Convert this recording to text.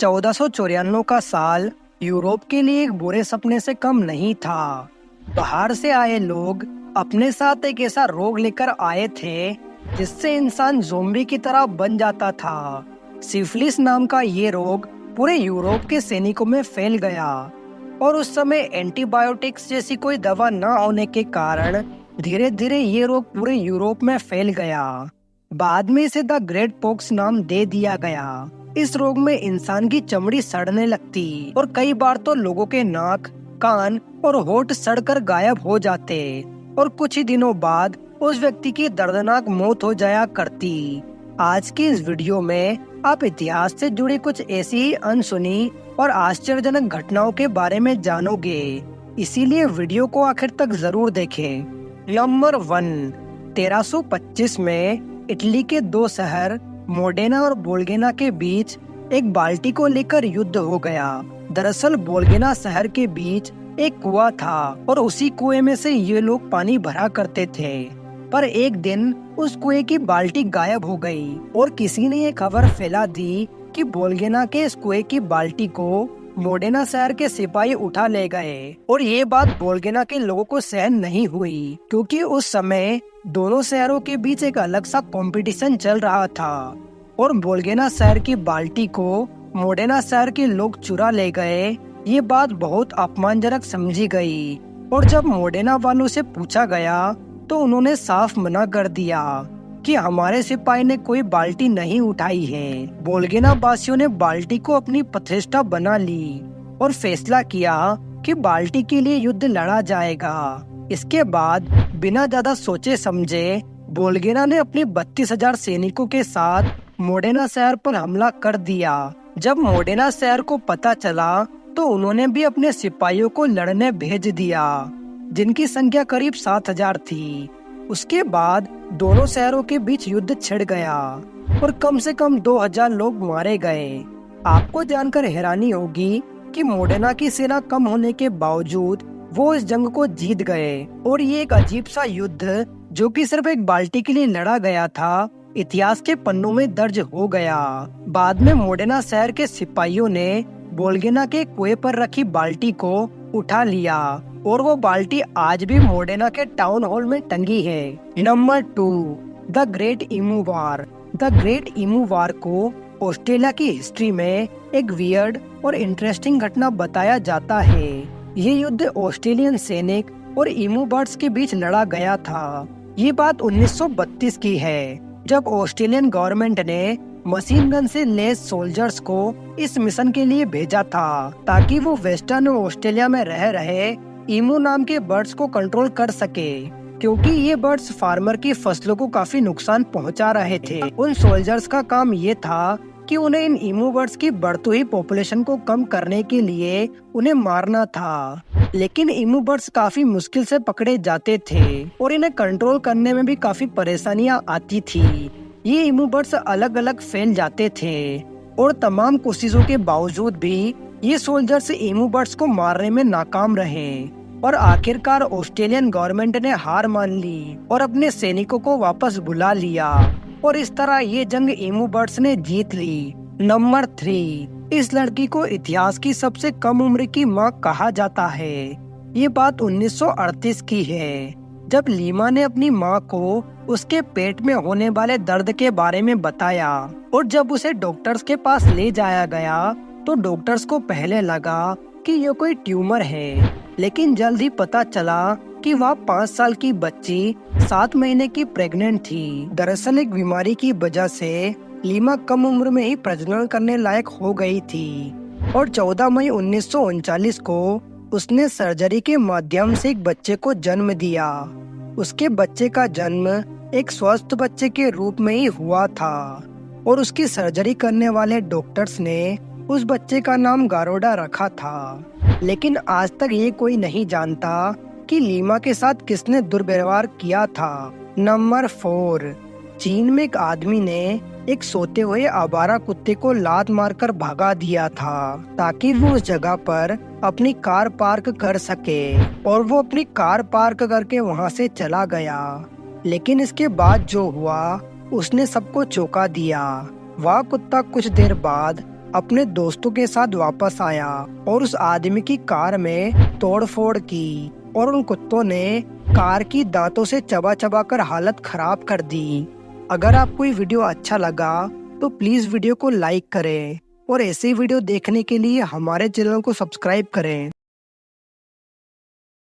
1494 का साल यूरोप के लिए एक बुरे सपने से कम नहीं था। बाहर से आए लोग अपने साथ एक ऐसा रोग लेकर आए थे जिससे इंसान ज़ोंबी की तरह बन जाता था। सिफिलिस नाम का ये रोग पूरे यूरोप के सैनिकों में फैल गया और उस समय एंटीबायोटिक्स जैसी कोई दवा न होने के कारण धीरे धीरे ये रोग पूरे यूरोप में फैल गया। बाद में इसे द ग्रेट पॉक्स नाम दे दिया गया। इस रोग में इंसान की चमड़ी सड़ने लगती और कई बार तो लोगों के नाक, कान और होंठ सड़कर गायब हो जाते और कुछ ही दिनों बाद उस व्यक्ति की दर्दनाक मौत हो जाया करती। आज की इस वीडियो में आप इतिहास से जुड़ी कुछ ऐसी ही अनसुनी और आश्चर्यजनक घटनाओं के बारे में जानोगे, इसीलिए वीडियो को आखिर तक जरूर देखें। नंबर 1, 1325 में इटली के दो शहर मोडेना और बोल्गेना के बीच एक बाल्टी को लेकर युद्ध हो गया। दरअसल बोल्गेना शहर के बीच एक कुआं था और उसी कुएं में से ये लोग पानी भरा करते थे। पर एक दिन उस कुएं की बाल्टी गायब हो गई और किसी ने ये खबर फैला दी कि बोल्गेना के इस कुएं की बाल्टी को मोडेना शहर के सिपाही उठा ले गए। और ये बात बोल्गेना के लोगों को सहन नहीं हुई, क्योंकि उस समय दोनों शहरों के बीच एक अलग सा कंपटीशन चल रहा था और बोल्गेना शहर की बाल्टी को मोडेना शहर के लोग चुरा ले गए। ये बात बहुत अपमानजनक समझी गई और जब मोडेना वालों से पूछा गया तो उन्होंने साफ मना कर दिया कि हमारे सिपाही ने कोई बाल्टी नहीं उठाई है। बोल्गेना वासियों ने बाल्टी को अपनी प्रतिष्ठा बना ली और फैसला किया कि बाल्टी के लिए युद्ध लड़ा जाएगा। इसके बाद बिना ज्यादा सोचे समझे बोल्गेना ने अपने 32,000 सैनिकों के साथ मोडेना शहर पर हमला कर दिया। जब मोडेना शहर को पता चला तो उन्होंने भी अपने सिपाहियों को लड़ने भेज दिया, जिनकी संख्या करीब 7,000 थी। उसके बाद दोनों शहरों के बीच युद्ध छिड़ गया और कम से कम 2,000 लोग मारे गए। आपको जानकर हैरानी होगी कि मोडेना की सेना कम होने के बावजूद वो इस जंग को जीत गए और ये एक अजीब सा युद्ध, जो कि सिर्फ एक बाल्टी के लिए लड़ा गया था, इतिहास के पन्नों में दर्ज हो गया। बाद में मोडेना शहर के सिपाहियों ने बोल्गेना के कुएं पर रखी बाल्टी को उठा लिया और वो बाल्टी आज भी मोडेना के टाउन हॉल में टंगी है। Number 2, the great emu war. The great emu war को ऑस्ट्रेलिया की हिस्ट्री में एक वियर्ड और इंटरेस्टिंग घटना बताया जाता है। ये युद्ध ऑस्ट्रेलियन सैनिक और ईमू बर्ड्स के बीच लड़ा गया था। ये बात 1932 की है, जब ऑस्ट्रेलियन गवर्नमेंट ने मशीन गन से लैस सोल्जर्स को इस मिशन के लिए भेजा था ताकि वो वेस्टर्न ऑस्ट्रेलिया में रह रहे ईमू नाम के बर्ड्स को कंट्रोल कर सके, क्योंकि ये बर्ड्स फार्मर की फसलों को काफी नुकसान पहुंचा रहे थे। उन सोल्जर्स का काम ये था कि उन्हें इन ईमू बर्ड्स की बढ़ती हुई पॉपुलेशन को कम करने के लिए उन्हें मारना था। लेकिन ईमू बर्ड्स काफी मुश्किल से पकड़े जाते थे और इन्हें कंट्रोल करने में भी काफी परेशानियां आती थी। ये ईमू बर्ड्स अलग अलग फैल जाते थे और तमाम कोशिशों के बावजूद भी ये सोल्जर्स ईमू बर्ड्स को मारने में नाकाम रहे और आखिरकार ऑस्ट्रेलियन गवर्नमेंट ने हार मान ली और अपने सैनिकों को वापस बुला लिया और इस तरह ये जंग ईमू बर्ड्स ने जीत ली। नंबर 3, इस लड़की को इतिहास की सबसे कम उम्र की मां कहा जाता है। ये बात 1938 की है, जब लीमा ने अपनी मां को उसके पेट में होने वाले दर्द के बारे में बताया और जब उसे डॉक्टर्स के पास ले जाया गया तो डॉक्टर्स को पहले लगा कि ये कोई ट्यूमर है, लेकिन जल्द ही पता चला कि वह 5 साल की बच्ची 7 महीने की प्रेग्नेंट थी। दरअसल एक बीमारी की वजह से लीमा कम उम्र में ही प्रजनन करने लायक हो गई थी और 14 मई 1939 को उसने सर्जरी के माध्यम से एक बच्चे को जन्म दिया। उसके बच्चे का जन्म एक स्वस्थ बच्चे के रूप में ही हुआ था और उसकी सर्जरी करने वाले डॉक्टर्स ने उस बच्चे का नाम गारोडा रखा था। लेकिन आज तक ये कोई नहीं जानता कि लीमा के साथ किसने दुर्व्यवहार किया था। नंबर 4, चीन में एक आदमी ने एक सोते हुए आवारा कुत्ते को लात मारकर भगा दिया था ताकि वो उस जगह पर अपनी कार पार्क कर सके और वो अपनी कार पार्क करके वहाँ से चला गया। लेकिन इसके बाद जो हुआ उसने सबको चौंका दिया। वह कुत्ता कुछ देर बाद अपने दोस्तों के साथ वापस आया और उस आदमी की कार में तोड़फोड़ की और उन कुत्तों ने कार की दांतों से चबा चबा कर हालत खराब कर दी। अगर आपको ये वीडियो अच्छा लगा तो प्लीज वीडियो को लाइक करें और ऐसे वीडियो देखने के लिए हमारे चैनल को सब्सक्राइब करें।